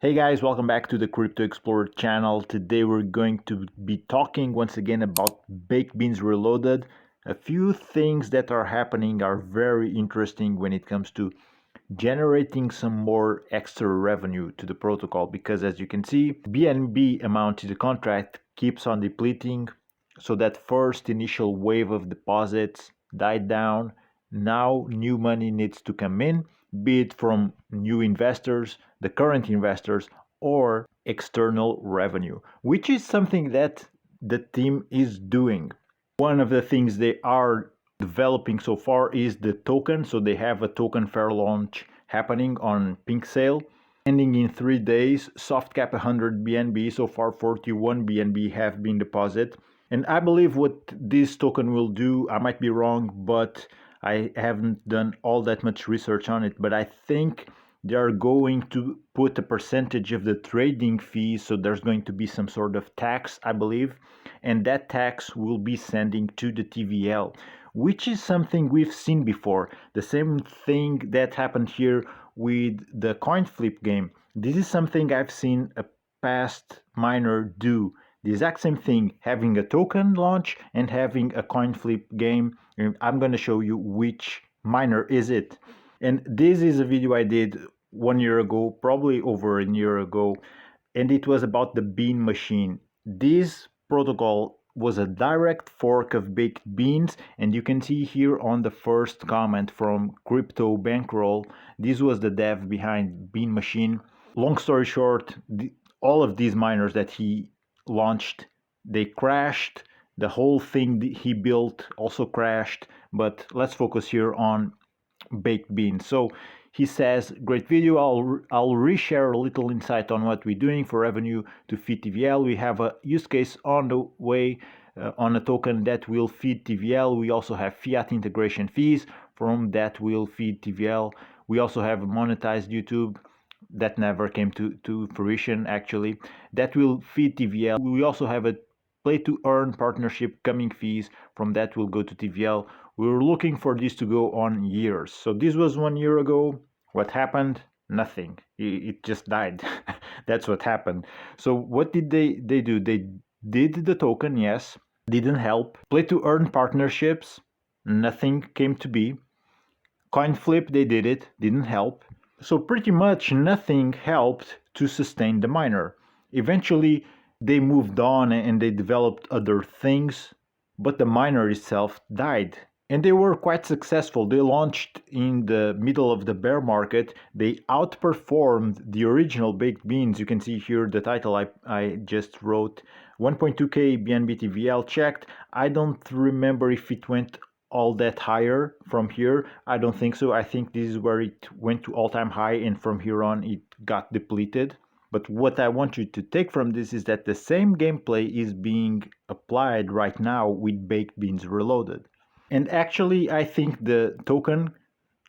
Hey guys, welcome back to the Crypto Explorer channel. Today we're going to be talking once again about Baked Beans Reloaded. A few things that are happening are very interesting when it comes to generating some more extra revenue to the protocol, because as you can see, BNB amount to the contract keeps on depleting. So that first initial wave of deposits died down. Now new money needs to come in, be it from new investors, the current investors, or external revenue, which is something that the team is doing. One of the things they are developing so far is the token. So they have a token fair launch happening on Pink Sale, ending in 3 days. Soft cap 100 BNB. So far 41 BNB have been deposited. And I believe what this token will do, I might be wrong, but I haven't done all that much research on it, but I think they are going to put a percentage of the trading fees. So there's going to be some sort of tax, I believe, and that tax will be sending to the TVL, which is something we've seen before. The same thing that happened here with the coin flip game. This is something I've seen a past miner do. The exact same thing, having a token launch and having a coin flip game. I'm going to show you which miner is it. And this is a video I did 1 year ago, probably over a year ago, and it was about the bean machine. This protocol was a direct fork of Baked Beans, and you can see here on the first comment from Crypto Bankroll, this was the dev behind Bean Machine. Long story short, all of these miners that he launched, they crashed. The whole thing he built also crashed, but let's focus here on Baked Beans. So he says, great video. I'll reshare a little insight on what we're doing for revenue to feed TVL. We have a use case on the way on a token that will feed TVL. We also have fiat integration fees from that will feed TVL. We also have monetized YouTube that never came to fruition, actually, that will feed TVL. We also have a play to earn partnership coming fees from that will go to TVL. We were looking for this to go on years. So this was 1 year ago. What happened? Nothing. It just died. That's what happened. So what did they do? They did the token, yes, didn't help. Play to earn partnerships, nothing came to be. Coin flip, they did it, didn't help. So pretty much nothing helped to sustain the miner. Eventually, they moved on and they developed other things, but the miner itself died. And they were quite successful. They launched in the middle of the bear market. They outperformed the original Baked Beans. You can see here the title I just wrote. 1.2k BNB TVL checked. I don't remember if it went all that higher from here. I don't think so. I think this is where it went to all-time high, and from here on it got depleted. But what I want you to take from this is that the same gameplay is being applied right now with Baked Beans Reloaded. And actually, I think the token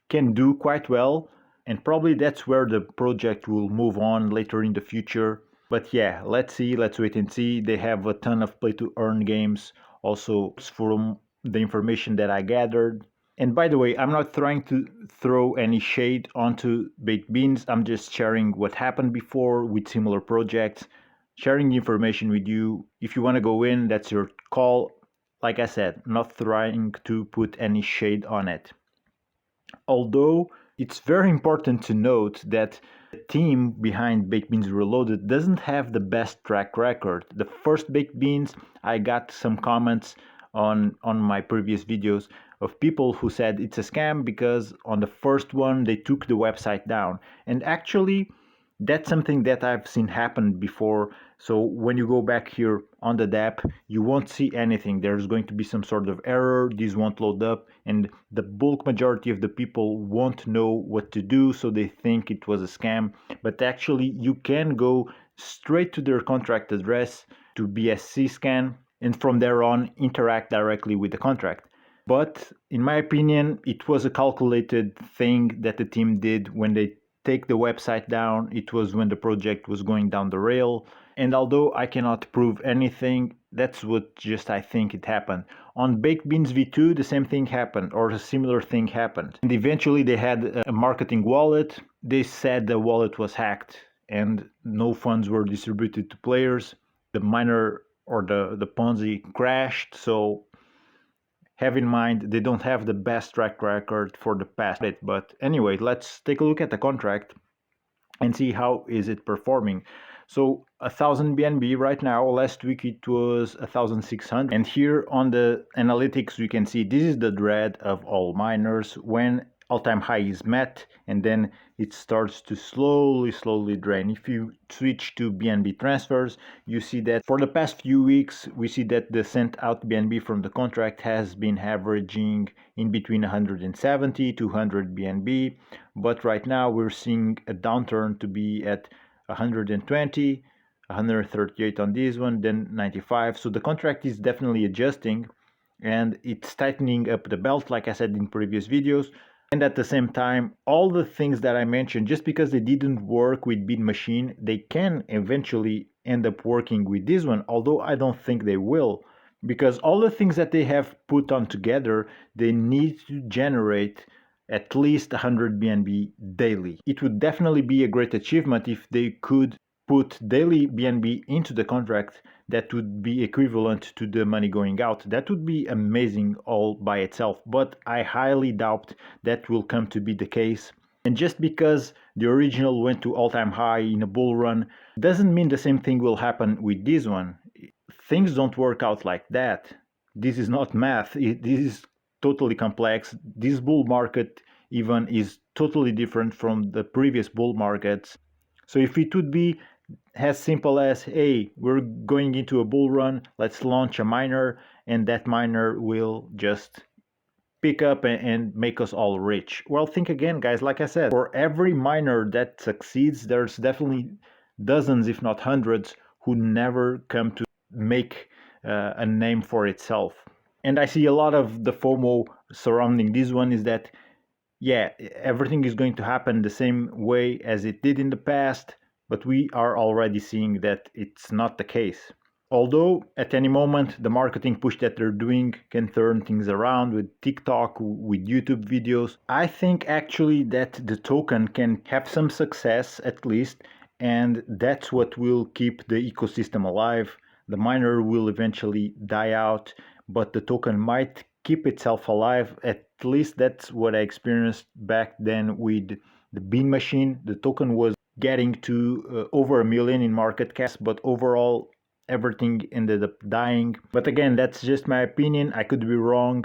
can do quite well, and probably that's where the project will move on later in the future. But yeah, let's see, let's wait and see. They have a ton of play to earn games also from the information that I gathered. And by the way, I'm not trying to throw any shade onto Baked Beans. I'm just sharing what happened before with similar projects, sharing information with you. If you want to go in, that's your call. Like I said, not trying to put any shade on it. Although it's very important to note that the team behind Baked Beans Reloaded doesn't have the best track record. The first Baked Beans, I got some comments on my previous videos of people who said it's a scam because on the first one they took the website down. And actually, that's something that I've seen happen before. So when you go back here on the DApp, you won't see anything. There's going to be some sort of error. This won't load up, and the bulk majority of the people won't know what to do, so they think it was a scam. But actually, you can go straight to their contract address to BSC scan, and from there on interact directly with the contract. But in my opinion, it was a calculated thing that the team did when they take the website down. It was when the project was going down the rail. And although I cannot prove anything, that's what just I think it happened. On Baked Beans V2, the same thing happened, or a similar thing happened. And eventually they had a marketing wallet. They said the wallet was hacked. and no funds were distributed to players. The miner or the Ponzi crashed. So have in mind they don't have the best track record for the past. But anyway, let's take a look at the contract and see how is it performing. So 1,000 BNB right now. Last week it was 1,600, and here on the analytics we can see this is the dread of all miners when all-time high is met, and then it starts to slowly drain. If you switch to BNB transfers, you see that for the past few weeks we see that the sent out BNB from the contract has been averaging in between 170 to 100 BNB, but right now we're seeing a downturn to be at 120, 138 on this one, then 95. So the contract is definitely adjusting and it's tightening up the belt, like I said in previous videos. And at the same time, all the things that I mentioned, just because they didn't work with Bean Machine, they can eventually end up working with this one, although I don't think they will, because all the things that they have put on together, they need to generate at least 100 BNB daily. It would definitely be a great achievement if they could put daily BNB into the contract that would be equivalent to the money going out. That would be amazing all by itself, but I highly doubt that will come to be the case. And just because the original went to all-time high in a bull run doesn't mean the same thing will happen with this one. Things don't work out like that. This is not math. This is totally complex. This bull market even is totally different from the previous bull markets. So if it would be as simple as, hey, we're going into a bull run, let's launch a miner, and that miner will just pick up and make us all rich. Well, think again, guys. Like I said, for every miner that succeeds, there's definitely dozens, if not hundreds, who never come to make a name for itself. And I see a lot of the FOMO surrounding this one is that, yeah, everything is going to happen the same way as it did in the past, but we are already seeing that it's not the case. Although at any moment the marketing push that they're doing can turn things around with TikTok, with YouTube videos, I think actually that the token can have some success at least, and that's what will keep the ecosystem alive. The miner will eventually die out, but the token might keep itself alive. At least that's what I experienced back then with the Bean Machine. The token was getting to over 1 million in market cap, but overall everything ended up dying. But again, that's just my opinion. I could be wrong.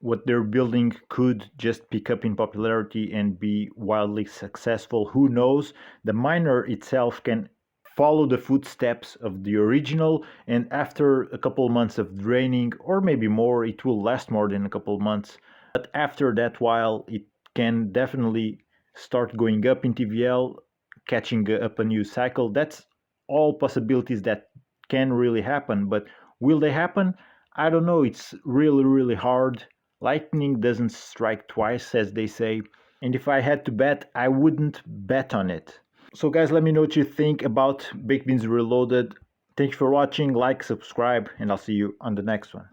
What they're building could just pick up in popularity and be wildly successful. Who knows? The miner itself can follow the footsteps of the original, and after a couple months of draining, or maybe more, it will last more than a couple months, but after that while it can definitely start going up in TVL, catching up a new cycle. That's all possibilities that can really happen, but will they happen? I don't know. It's really hard. Lightning doesn't strike twice, as they say, and if I had to bet, I wouldn't bet on it. So guys, let me know what you think about Baked Beans Reloaded. Thanks for watching, like, subscribe, and I'll see you on the next one.